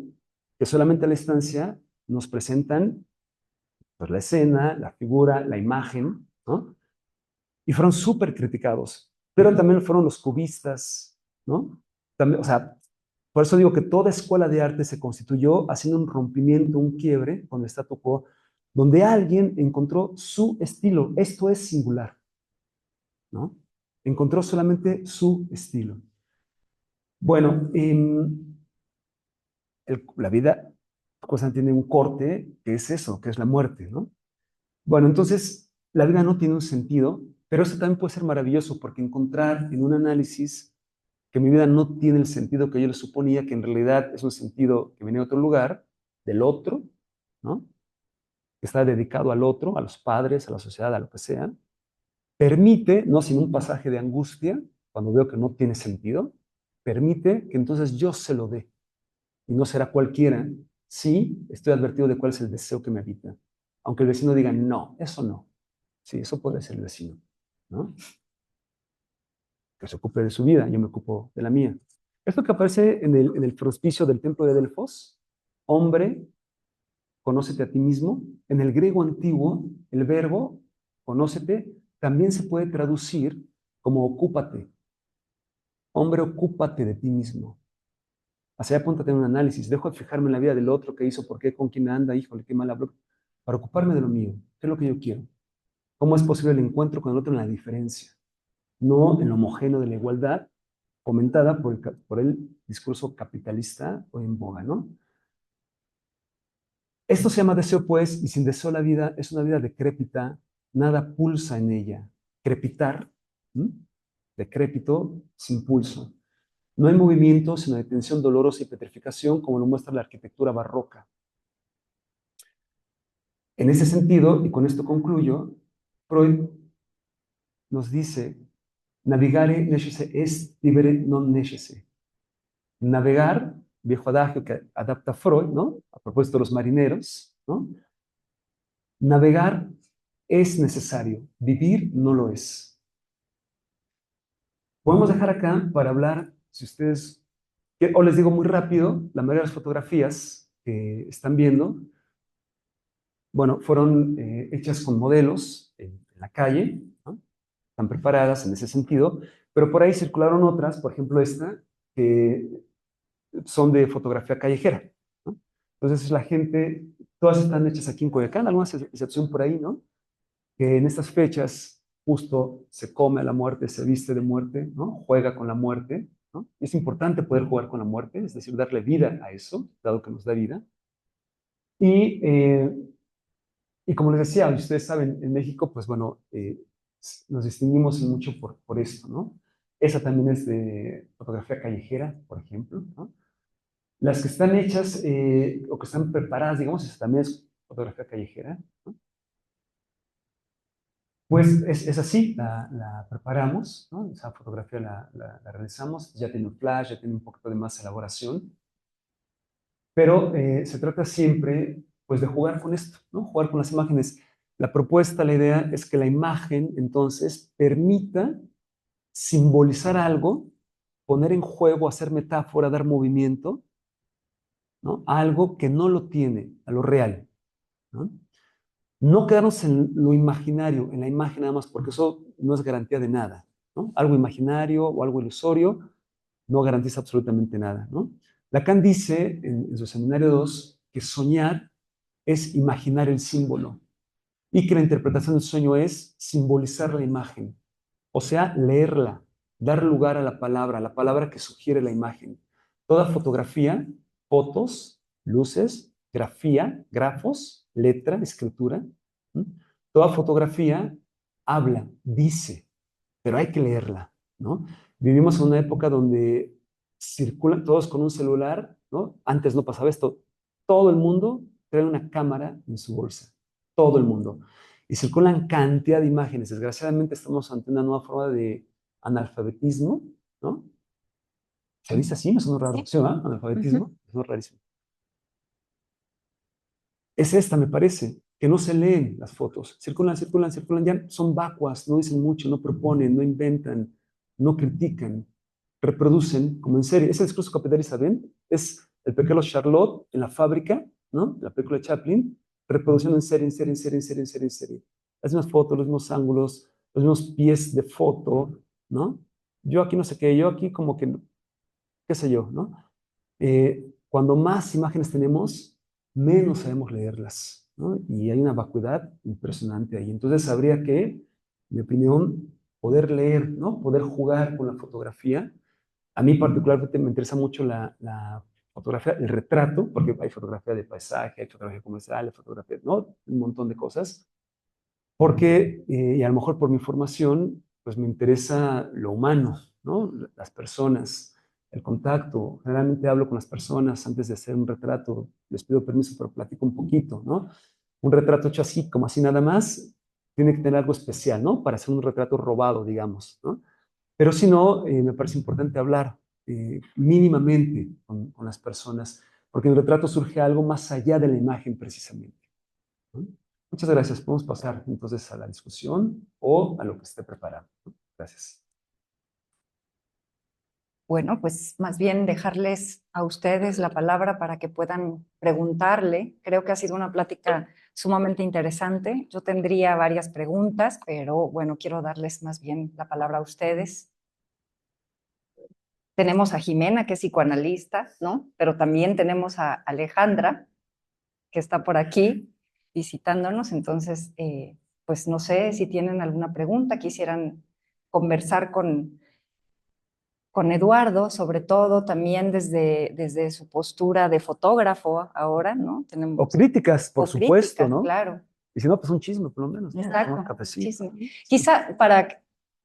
Speaker 2: que solamente a la distancia nos presentan pues, la escena, la figura, la imagen, ¿no? Y fueron súper criticados. Pero también fueron los cubistas, ¿no? También, o sea, por eso digo que toda escuela de arte se constituyó haciendo un rompimiento, un quiebre con el statu quo, donde alguien encontró su estilo. Esto es singular, ¿no? Encontró solamente su estilo. Bueno, la vida cosa tiene un corte, que es eso, que es la muerte, ¿no? Bueno, entonces la vida no tiene un sentido, pero eso también puede ser maravilloso porque encontrar en un análisis que mi vida no tiene el sentido que yo le suponía, que en realidad es un sentido que venía de otro lugar, del otro, ¿no? Que está dedicado al otro, a los padres, a la sociedad, a lo que sea, permite, no sin un pasaje de angustia, cuando veo que no tiene sentido, permite que entonces yo se lo dé. Y no será cualquiera si estoy advertido de cuál es el deseo que me habita. Aunque el vecino diga, no, eso no. Sí, eso puede ser el vecino, ¿no? Que se ocupe de su vida, yo me ocupo de la mía. Esto que aparece en el frontispicio del templo de Delfos, hombre, conócete a ti mismo, en el griego antiguo, el verbo conócete también se puede traducir como ocúpate. Hombre, ocúpate de ti mismo. Hacia allá apúntate en un análisis. Dejo de fijarme en la vida del otro, qué hizo, por qué, con quién anda, híjole, qué mal habló. Para ocuparme de lo mío. ¿Qué es lo que yo quiero? ¿Cómo es posible el encuentro con el otro en la diferencia? No en lo homogéneo de la igualdad, comentada por el discurso capitalista o en boga, ¿no? Esto se llama deseo, pues, y sin deseo la vida es una vida decrépita, nada pulsa en ella. Crepitar, ¿m? Decrépito, sin pulso. No hay movimiento, sino de tensión dolorosa y petrificación, como lo muestra la arquitectura barroca. En ese sentido, y con esto concluyo, Freud nos dice, navigare necesse est, vivere non necesse. Navegar, viejo adagio que adapta Freud, ¿no? A propósito de los marineros, ¿no? Navegar es necesario, vivir no lo es. Podemos dejar acá para hablar, si ustedes, o les digo muy rápido, la mayoría de las fotografías que están viendo, bueno, fueron hechas con modelos en la calle, ¿no? Están preparadas en ese sentido, pero por ahí circularon otras, por ejemplo esta, que son de fotografía callejera, ¿no? Entonces la gente, todas están hechas aquí en Coyoacán, algunas excepción por ahí, ¿no? Que en estas fechas justo se come a la muerte, se viste de muerte, ¿no? Juega con la muerte, ¿no? Es importante poder jugar con la muerte, es decir, darle vida a eso, dado que nos da vida. Y, eh, y como les decía, ustedes saben, en México, pues bueno, nos distinguimos mucho por esto, ¿no? Esa también es de fotografía callejera, por ejemplo, ¿no? Las que están hechas o que están preparadas, digamos, esa también es fotografía callejera, ¿no? Pues es así, la preparamos, ¿no? Esa fotografía la realizamos, ya tiene un flash, ya tiene un poquito de más elaboración, pero se trata siempre, pues, de jugar con esto, ¿no? Jugar con las imágenes. La propuesta, la idea es que la imagen, entonces, permita simbolizar algo, poner en juego, hacer metáfora, dar movimiento, ¿no? A algo que no lo tiene, a lo real, ¿no? No quedarnos en lo imaginario, en la imagen nada más, porque eso no es garantía de nada, ¿no? Algo imaginario o algo ilusorio no garantiza absolutamente nada, ¿no? Lacan dice en su seminario 2 que soñar es imaginar el símbolo y que la interpretación del sueño es simbolizar la imagen, o sea, leerla, dar lugar a la palabra que sugiere la imagen. Toda fotografía, fotos, luces, grafía, grafos, letra, escritura, ¿m? Toda fotografía habla, dice, pero hay que leerla, ¿no? Vivimos en una época donde circulan todos con un celular, ¿no? Antes no pasaba esto. Todo el mundo trae una cámara en su bolsa, todo el mundo. Y circulan cantidad de imágenes. Desgraciadamente estamos ante una nueva forma de analfabetismo, ¿no? Se dice así, no es una rara opción, ¿eh? Analfabetismo, es una rarísimo. Es esta, me parece, que no se leen las fotos. Circulan, circulan, circulan, ya son vacuas, no dicen mucho, no proponen, no inventan, no critican, reproducen como en serie. Ese discurso capitalista, ¿ven? Es el pequeño Charlotte en la fábrica, ¿no? La película de Chaplin, reproduciendo en serie, en serie, en serie, en serie, en serie, en serie. Las mismas fotos, los mismos ángulos, los mismos pies de foto, ¿no? Yo aquí no sé qué, yo aquí como que, qué sé yo, ¿no? Cuando más imágenes tenemos, menos sabemos leerlas, ¿no? Y hay una vacuidad impresionante ahí. Entonces habría que, en mi opinión, poder leer, ¿no? Poder jugar con la fotografía. A mí particularmente me interesa mucho la fotografía, el retrato, porque hay fotografía de paisaje, hay fotografía comercial, hay fotografía, ¿no? Un montón de cosas. Porque, y a lo mejor por mi formación, pues me interesa lo humano, ¿no? Las personas, el contacto. Generalmente hablo con las personas antes de hacer un retrato, les pido permiso, pero platico un poquito, ¿no? Un retrato hecho así, como así nada más, tiene que tener algo especial, ¿no? Para hacer un retrato robado, digamos, ¿no? Pero si no, me parece importante hablar mínimamente con las personas, porque en el retrato surge algo más allá de la imagen precisamente, ¿no? Muchas gracias. Podemos pasar entonces a la discusión o a lo que esté preparado, ¿no? Gracias.
Speaker 1: Bueno, pues más bien dejarles a ustedes la palabra para que puedan preguntarle. Creo que ha sido una plática sumamente interesante. Yo tendría varias preguntas, pero bueno, quiero darles más bien la palabra a ustedes. Tenemos a Jimena, que es psicoanalista, ¿no? Pero también tenemos a Alejandra, que está por aquí visitándonos. Entonces, pues no sé si tienen alguna pregunta, quisieran conversar con Eduardo, sobre todo también desde su postura de fotógrafo ahora, ¿no?
Speaker 2: O
Speaker 1: Tenemos,
Speaker 2: críticas, por
Speaker 1: o
Speaker 2: supuesto,
Speaker 1: críticas,
Speaker 2: ¿no?
Speaker 1: claro.
Speaker 2: Y si no, pues un chisme, por lo menos, ¿no?
Speaker 1: Exacto,
Speaker 2: Un cafecito.
Speaker 1: muchísimo. Quizá para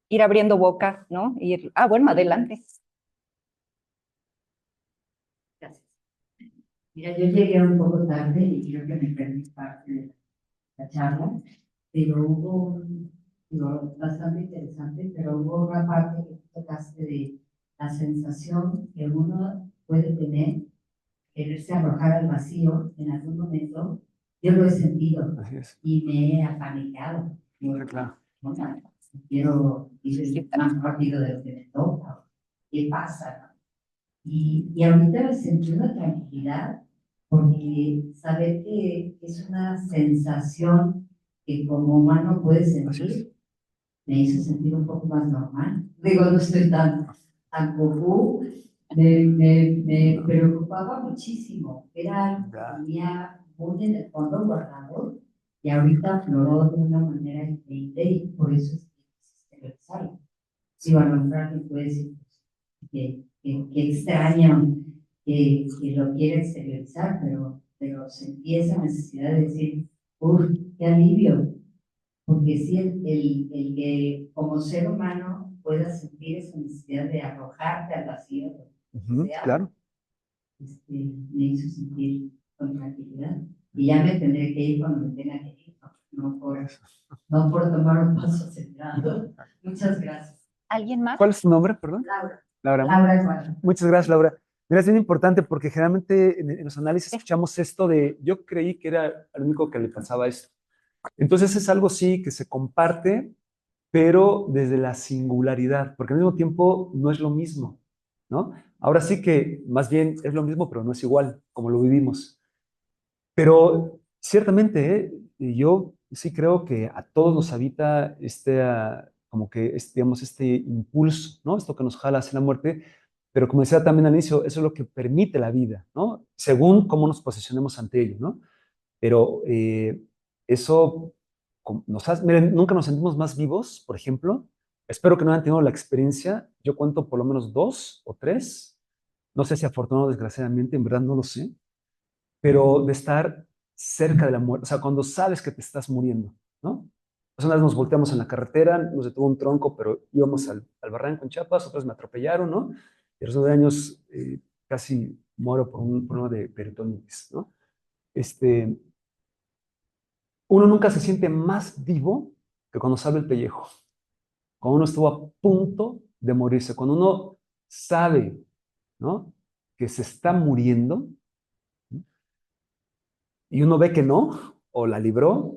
Speaker 1: ir abriendo boca, ¿no? Bueno, adelante.
Speaker 3: Gracias. Mira, yo llegué un poco tarde y creo que me perdí parte de la charla, pero digo, bastante interesante, pero hubo una parte que tú tocaste de la sensación que uno puede tener, quererse arrojar al vacío en algún momento. Yo lo he sentido
Speaker 2: Así es.
Speaker 3: y me he apanicado.
Speaker 2: Claro.
Speaker 3: Bueno, quiero ir más rápido de lo que me toca. ¿Qué pasa? ¿No? Y ahorita me sentí una tranquilidad porque saber que es una sensación que como humano puedes sentir, me hizo sentir un poco más normal. Digo, no estoy tan común, me preocupaba muchísimo. Era algo que tenía muy en el fondo guardado y ahorita afloró de una manera increíble y por eso es que quisiste regresar. Sí, a lo mejor alguien puede decir que que extrañan, que lo quiere exteriorizar, pero sentí esa necesidad de decir, uff, qué alivio, porque si el que como ser humano puedas sentir esa necesidad de arrojarte al vacío,
Speaker 2: claro.
Speaker 3: Me hizo sentir con tranquilidad. Y ya me tendré que ir cuando me tenga que ir, no por tomar un paso acelerado. Muchas gracias.
Speaker 1: ¿Alguien más?
Speaker 2: ¿Cuál es tu nombre, perdón?
Speaker 3: Laura.
Speaker 2: Laura.
Speaker 3: Laura Guarda.
Speaker 2: Muchas gracias, Laura. Mira, es bien importante porque generalmente en los análisis escuchamos esto de yo creí que era el único que le pasaba esto. Entonces es algo sí que se comparte, pero desde la singularidad, porque al mismo tiempo no es lo mismo, ¿no? Ahora sí que más bien es lo mismo, pero no es igual, como lo vivimos. Pero ciertamente, yo sí creo que a todos nos habita como que, digamos, este impulso, ¿no? Esto que nos jala hacia la muerte, pero como decía también al inicio, eso es lo que permite la vida, ¿no? Según cómo nos posicionemos ante ello, ¿no? Pero eso miren, nunca nos sentimos más vivos, por ejemplo. Espero que no hayan tenido la experiencia. Yo cuento por lo menos 2 o 3. No sé si afortunado o desgraciadamente, en verdad no lo sé. Pero de estar cerca de la muerte, o sea, cuando sabes que te estás muriendo, ¿no? Pues una vez nos volteamos en la carretera, nos detuvo un tronco, pero íbamos al barranco en Chiapas, otras me atropellaron, ¿no? Y a los 9 años casi muero por un problema de peritonitis, ¿no? Uno nunca se siente más vivo que cuando sabe el pellejo, cuando uno estuvo a punto de morirse, cuando uno sabe, ¿no? Que se está muriendo, ¿no? Y uno ve que no, o la libró,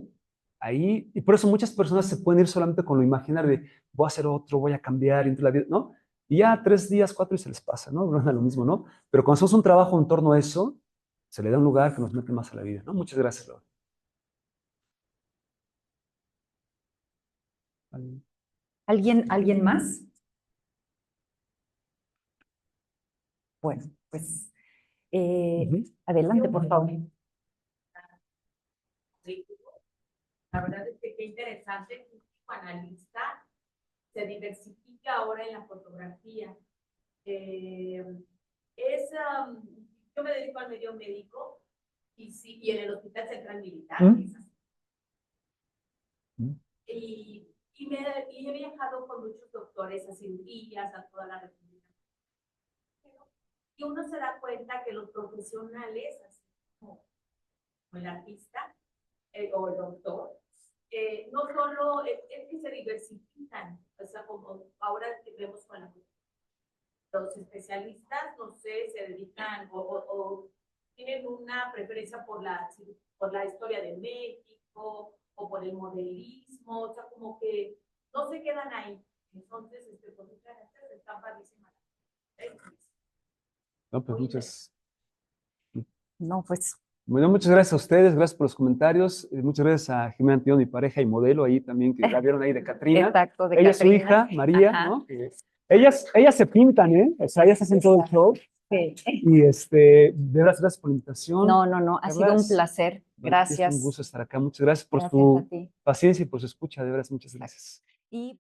Speaker 2: ahí, y por eso muchas personas se pueden ir solamente con lo imaginar de voy a hacer otro, voy a cambiar, y la vida, ¿no? Y ya 3 días, 4 y se les pasa, ¿no? No es lo mismo, ¿no? Pero cuando hacemos un trabajo en torno a eso, se le da un lugar que nos mete más a la vida, ¿no? Muchas gracias, Laura.
Speaker 1: ¿Alguien más? Bueno, pues adelante, por favor.
Speaker 4: La verdad es que qué interesante que un psicoanalista se diversifica ahora en la fotografía. Yo me dedico al medio médico y en el Hospital Central Militar. Y he viajado con muchos doctores a cirugías, a toda la República. Y uno se da cuenta que los profesionales, así como el artista o el doctor, no solo es que se diversifican, o sea, como ahora que vemos con los especialistas, no sé, se dedican o tienen una preferencia por la historia de México o por el modelismo, o sea, como que no se quedan ahí. Entonces, pues muchas veces están padrísimas.
Speaker 2: No, pues muchas.
Speaker 1: No, pues.
Speaker 2: Bueno, muchas gracias a ustedes, gracias por los comentarios, muchas gracias a Jimena Antillón, mi pareja y modelo ahí también, que la vieron ahí de Catrina.
Speaker 1: Exacto, de
Speaker 2: ella
Speaker 1: Catrina.
Speaker 2: Es su hija, María,
Speaker 1: Ajá.
Speaker 2: ¿no? Ellas se pintan, ¿eh? O sea, ellas hacen todo el show.
Speaker 1: Sí.
Speaker 2: Y de verdad, gracias por la invitación.
Speaker 1: No, ha sido un placer. Gracias.
Speaker 2: Es un gusto estar acá, muchas gracias por
Speaker 1: Gracias
Speaker 2: tu
Speaker 1: a ti.
Speaker 2: paciencia y por su escucha, de verdad, muchas gracias.
Speaker 1: Y